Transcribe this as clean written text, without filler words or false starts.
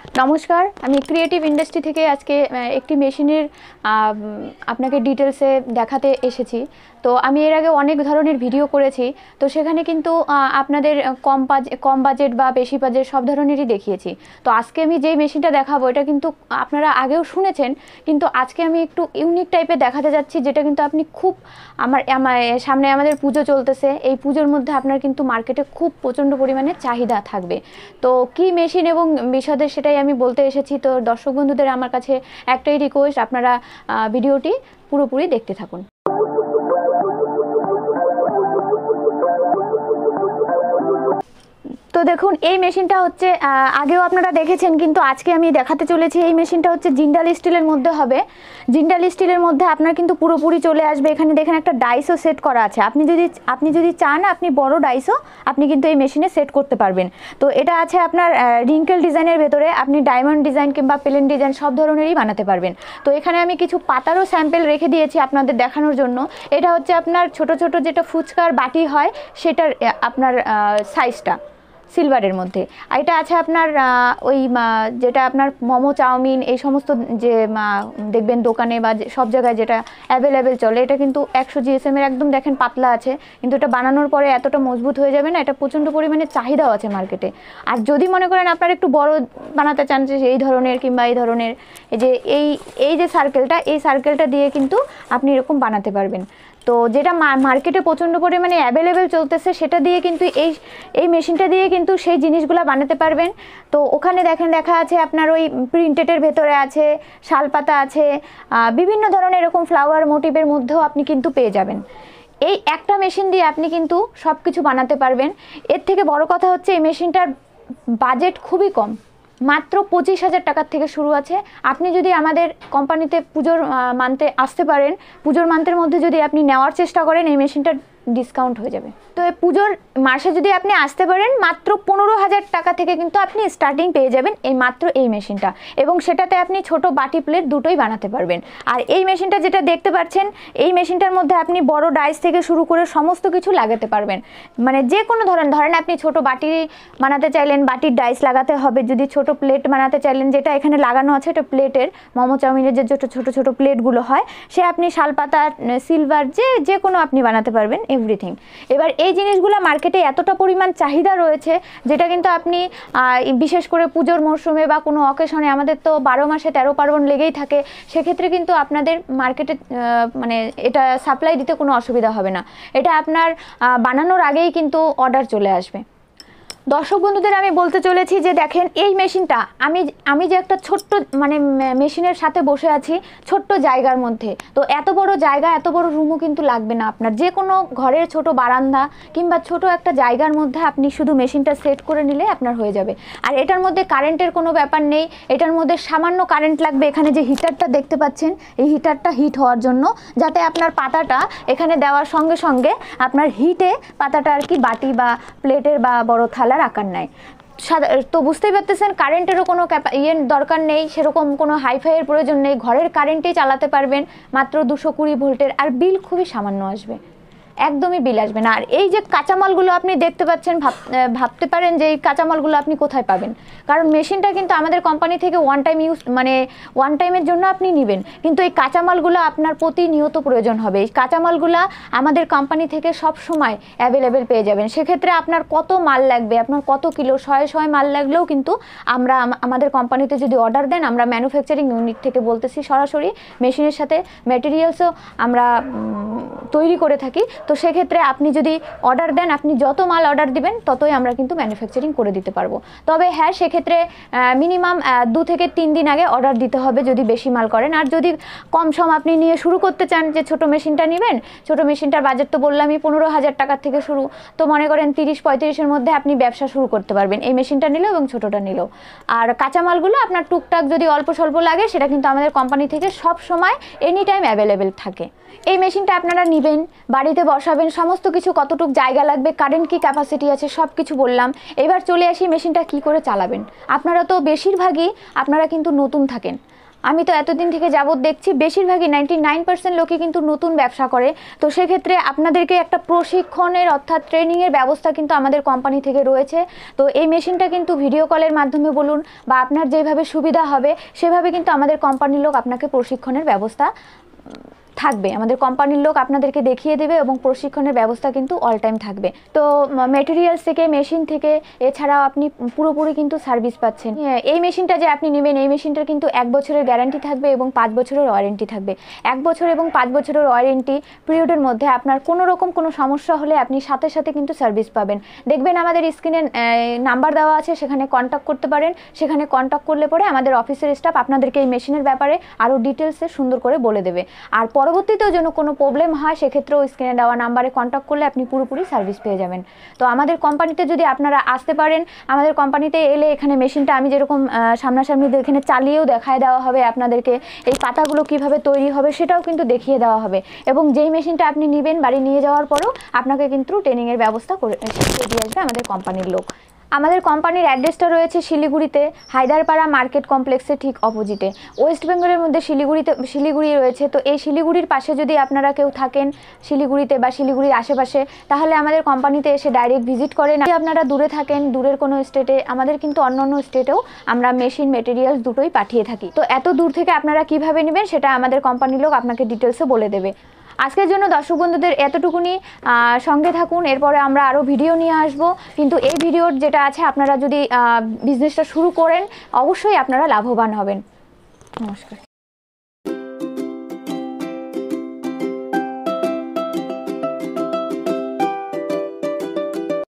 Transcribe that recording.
নমস্কার, আমি creative industry থেকে আজকে একটি মেশিনের আপনাকে ডিটেলসে দেখাতে এসেছি। তো আমি এর আগে অনেক ধরনের ভিডিও করেছি, তো সেখানে কিন্তু আপনাদের কম বাজেট বা বেশি বাজেট সব ধরনেরই দেখিয়েছি। তো আজকে আমি যেই মেশিনটা দেখাবো এটা কিন্তু আপনারা আগেও শুনেছেন, কিন্তু আজকে আমি একটু ইউনিক টাইপের দেখাতে যাচ্ছি, যেটা কিন্তু আপনি খুব আমার সামনে আমাদের পুজো চলতেছে, এই পুজোর মধ্যে আপনার কিন্তু মার্কেটে খুব প্রচণ্ড পরিমাণে চাহিদা থাকবে। তো কি মেশিন এবং বিশদে সেটাই আমি বলতে এসেছি। তো দর্শক বন্ধুদের আমার কাছে একটাই রিকোয়েস্ট, আপনারা ভিডিওটি পুরোপুরি দেখতে থাকুন। তো দেখুন, এই মেশিনটা হচ্ছে আগেও আপনারা দেখেছেন, কিন্তু আজকে আমি দেখাতে চলেছি এই মেশিনটা হচ্ছে জিন্দাল স্টিলের মধ্যে হবে। জিন্দাল স্টিলের মধ্যে আপনার কিন্তু পুরোপুরি চলে আসবে। এখানে দেখেন একটা ডাইসও সেট করা আছে। আপনি যদি চান আপনি বড় ডাইসও আপনি কিন্তু এই মেশিনে সেট করতে পারবেন। তো এটা আছে আপনার রিঙ্কেল ডিজাইনের ভেতরে, আপনি ডায়মন্ড ডিজাইন কিংবা প্লেন ডিজাইন সব ধরনেরই বানাতে পারবেন। তো এখানে আমি কিছু পাতারও স্যাম্পল রেখে দিয়েছি আপনাদের দেখানোর জন্য। এটা হচ্ছে আপনার ছোট ছোট যেটা ফুচকার বাটি হয় সেটার আপনার সাইজটা সিলভারের মধ্যে। এটা আছে আপনার ওই যেটা আপনার মোমো চাউমিন এই সমস্ত যে দেখবেন দোকানে বা সব জায়গায় যেটা অ্যাভেলেবেল চলে, এটা কিন্তু 100 GSM এর একদম দেখেন পাতলা আছে, কিন্তু এটা বানানোর পরে এতটা মজবুত হয়ে যাবে না। এটা প্রচণ্ড পরিমাণে চাহিদাও আছে মার্কেটে। আর যদি মনে করেন আপনার একটু বড় বানাতে চান, যে এই ধরনের কিংবা এই ধরনের, এই যে সার্কেলটা, এই সার্কেলটা দিয়ে কিন্তু আপনি এরকম বানাতে পারবেন। তো যেটা মার্কেটে প্রচণ্ড পরিমাণে অ্যাভেলেবেল চলতেছে, সেটা দিয়ে কিন্তু এই মেশিনটা দিয়ে কিন্তু সেই জিনিসগুলো বানাতে পারবেন। তো ওখানে দেখা আছে আপনার ওই প্রিন্টেডের ভেতরে আছে, শালপাতা আছে, বিভিন্ন ধরনের এরকম ফ্লাওয়ার মোটিভের মধ্যেও আপনি কিন্তু পেয়ে যাবেন। এই একটা মেশিন দিয়ে আপনি কিন্তু সব কিছু বানাতে পারবেন। এর থেকে বড় কথা হচ্ছে এই মেশিনটার বাজেট খুবই কম, মাত্র 25,000 টাকার থেকে শুরু আছে। আপনি যদি আমাদের কোম্পানিতে পুজোর মান্থে আসতে পারেন, পুজোর মান্থের মধ্যে যদি আপনি নেওয়ার চেষ্টা করেন, এই মেশিনটা ডিসকাউন্ট হয়ে যাবে। তো এই পুজোর মাসে যদি আপনি আসতে পারেন, মাত্র 15,000 টাকা থেকে কিন্তু আপনি স্টার্টিং পেয়ে যাবেন মাত্র এই মেশিনটা, এবং সেটাতে আপনি ছোট বাটি প্লেট দুটোই বানাতে পারবেন। আর এই মেশিনটা যেটা দেখতে পাচ্ছেন, এই মেশিনটার মধ্যে আপনি বড় ডাইস থেকে শুরু করে সমস্ত কিছু লাগাতে পারবেন। মানে যে কোনো ধরেন আপনি ছোট বাটি বানাতে চাইলেন, বাটির ডাইস লাগাতে হবে। যদি ছোট প্লেট বানাতে চাইলেন, যেটা এখানে লাগানো আছে এটা প্লেটের, মোমো চাউমিনের যে ছোট ছোট প্লেটগুলো হয়, সে আপনি শালপাতা, সিলভার, যে কোনো আপনি বানাতে পারবেন, এভরিথিং। এবার এই জিনিসগুলো মার্কেটে এতটা পরিমাণ চাহিদা রয়েছে, যেটা কিন্তু আপনি বিশেষ করে পুজোর মরশুমে বা কোনো অকেশনে, আমাদের তো 12 মাসে 13 পার্বণ লেগেই থাকে, সেক্ষেত্রে কিন্তু আপনাদের মার্কেটে মানে এটা সাপ্লাই দিতে কোনো অসুবিধা হবে না। এটা আপনার বানানোর আগেই কিন্তু অর্ডার চলে আসবে। দর্শক বন্ধুদের আমি বলতে চলেছি যে দেখেন, এই মেশিনটা আমি যে একটা ছোট্ট মানে মেশিনের সাথে বসে আছি ছোট্ট জায়গার মধ্যে। তো এত বড় জায়গা, এত বড় রুমও কিন্তু লাগবে না আপনার। যে কোনো ঘরের ছোট বারান্দা কিংবা ছোট একটা জায়গার মধ্যে আপনি শুধু মেশিনটা সেট করে নিলে আপনার হয়ে যাবে। আর এটার মধ্যে কারেন্টের কোনো ব্যাপার নেই, এটার মধ্যে সামান্য কারেন্ট লাগবে। এখানে যে হিটারটা দেখতে পাচ্ছেন, এই হিটারটা হিট হওয়ার জন্য, যাতে আপনার পাতাটা এখানে দেওয়ার সঙ্গে সঙ্গে আপনার হিটে পাতাটা আর কি বাটি বা প্লেটের বা বড় থালার আকার নেয়। তো বুঝতেই পারতেছেন, কারেন্টেরও কোনো দরকার নেই, সেরকম কোনো হাইফাইয়ের প্রয়োজন নেই। ঘরের কারেন্টেই চালাতে পারবেন, মাত্র 220 ভোল্টের। আর বিল খুবই সামান্য আসবে, একদমই বিল আসবে না। আর এই যে কাঁচামালগুলো আপনি দেখতে পাচ্ছেন, ভাবতে পারেন যে এই কাঁচামালগুলো আপনি কোথায় পাবেন, কারণ মেশিনটা কিন্তু আমাদের কোম্পানি থেকে ওয়ান টাইমের জন্য আপনি নেবেন, কিন্তু এই কাঁচামালগুলো আপনার প্রতিনিয়ত প্রয়োজন হবে। এই কাঁচামালগুলো আমাদের কোম্পানি থেকে সব সময় অ্যাভেলেবেল পেয়ে যাবেন। সেক্ষেত্রে আপনার কত মাল লাগবে, আপনার কত কিলো, শয়ে মাল লাগলেও কিন্তু আমরা আমাদের কোম্পানিতে যদি অর্ডার দেন, আমরা ম্যানুফ্যাকচারিং ইউনিট থেকে বলতেছি, সরাসরি মেশিনের সাথে ম্যাটেরিয়ালসও আমরা তৈরি করে থাকি। তো সেক্ষেত্রে আপনি যদি অর্ডার দেন, আপনি যত মাল অর্ডার দিবেন ততই আমরা কিন্তু ম্যানুফ্যাকচারিং করে দিতে পারবো। তবে হ্যাঁ, সেক্ষেত্রে মিনিমাম 2 থেকে 3 দিন আগে অর্ডার দিতে হবে যদি বেশি মাল করেন। আর যদি কম সম আপনি নিয়ে শুরু করতে চান, যে ছোটো মেশিনটা নেবেন, ছোটো মেশিনটার বাজেট তো বললামই 15,000 টাকার থেকে শুরু। তো মনে করেন 30-35-এর মধ্যে আপনি ব্যবসা শুরু করতে পারবেন, এই মেশিনটা নিলেও এবং ছোটোটা নিলেও। আর কাঁচামালগুলো আপনার টুকটাক যদি অল্প স্বল্প লাগে, সেটা কিন্তু আমাদের কোম্পানি থেকে সব সময় এনি টাইম অ্যাভেলেবেল থাকে। এই মেশিনটা আপনারা নেবেন, বাড়িতে বসাবেন, সমস্ত কিছু, কতটুকু জায়গা লাগবে, কারেন্ট কি ক্যাপাসিটি আছে, সব কিছু বললাম। এবার চলে আসি মেশিনটা কি করে চালাবেন। আপনারা তো বেশিরভাগই আপনারা কিন্তু নতুন থাকেন, আমি তো এতদিন থেকে যাবত দেখছি বেশিরভাগই 99% লোকই কিন্তু নতুন ব্যবসা করে। তো সেক্ষেত্রে আপনাদেরকে একটা প্রশিক্ষণের অর্থাৎ ট্রেনিংয়ের ব্যবস্থা কিন্তু আমাদের কোম্পানি থেকে রয়েছে। তো এই মেশিনটা কিন্তু ভিডিও কলের মাধ্যমে বলুন বা আপনার যেভাবে সুবিধা হবে সেভাবে কিন্তু আমাদের কোম্পানির লোক আপনাকে প্রশিক্ষণের ব্যবস্থা থাকবে। আমাদের কোম্পানির লোক আপনাদেরকে দেখিয়ে দেবে এবং প্রশিক্ষণের ব্যবস্থা কিন্তু অল টাইম থাকবে। তো মেটেরিয়ালস থেকে, মেশিন থেকে, এছাড়াও আপনি পুরোপুরি কিন্তু সার্ভিস পাচ্ছেন। এই মেশিনটা যে আপনি নেবেন, এই মেশিনটার কিন্তু 1 বছরের গ্যারান্টি থাকবে এবং 5 বছরের ওয়ারেন্টি থাকবে। 1 বছর এবং 5 বছরের ওয়ারেন্টি পিরিয়ডের মধ্যে আপনার কোনো রকম কোনো সমস্যা হলে আপনি সাথে সাথে কিন্তু সার্ভিস পাবেন। দেখবেন আমাদের স্ক্রিনে নাম্বার দেওয়া আছে, সেখানে কন্ট্যাক্ট করতে পারেন। সেখানে কন্ট্যাক্ট করলে পরে আমাদের অফিসের স্টাফ আপনাদেরকে এই মেশিনের ব্যাপারে আরও ডিটেলসে সুন্দর করে বলে দেবে। আর পরবর্তীতেও যেন কোনো প্রবলেম হয় সেক্ষেত্রেও স্ক্রিনে দেওয়া নাম্বারে কন্ট্যাক্ট করলে আপনি পুরোপুরি সার্ভিস পেয়ে যাবেন। তো আমাদের কোম্পানিতে যদি আপনারা আসতে পারেন, আমাদের কোম্পানিতে এলে এখানে মেশিনটা আমি যেরকম সামনাসামনি এখানে চালিয়েও দেখায় দেওয়া হবে আপনাদেরকে। এই পাতাগুলো কিভাবে তৈরি হবে সেটাও কিন্তু দেখিয়ে দেওয়া হবে এবং যেই মেশিনটা আপনি নেবেন বাড়ি নিয়ে যাওয়ার পরও আপনাকে কিন্তু ট্রেনিংয়ের ব্যবস্থা করে দিয়ে আসবে আমাদের কোম্পানির লোক। আমাদের কোম্পানির অ্যাড্রেসটা রয়েছে শিলিগুড়িতে, হায়দারপাড়া মার্কেট কমপ্লেক্সের ঠিক অপোজিটে। ওয়েস্ট বেঙ্গলের মধ্যে শিলিগুড়ি রয়েছে। তো এই শিলিগুড়ির পাশে যদি আপনারা কেউ থাকেন শিলিগুড়িতে বা শিলিগুড়ির আশেপাশে, তাহলে আমাদের কোম্পানিতে এসে ডাইরেক্ট ভিজিট করেন। যদি আপনারা দূরে থাকেন, দূরের কোনো স্টেটে, আমাদের কিন্তু অন্য স্টেটেও আমরা মেশিন মেটেরিয়ালস দুটোই পাঠিয়ে থাকি। তো এত দূর থেকে আপনারা কিভাবে নেবেন সেটা আমাদের কোম্পানির লোক আপনাকে ডিটেলসে বলে দেবে। আজকের জন্য দর্শক বন্ধুদের এতটুকুনি, সঙ্গে থাকুন, এরপরে আমরা আরও ভিডিও নিয়ে আসব। কিন্তু এই ভিডিওর যেটা আছে, আপনারা যদি বিজনেসটা শুরু করেন অবশ্যই আপনারা লাভবান হবেন। নমস্কার।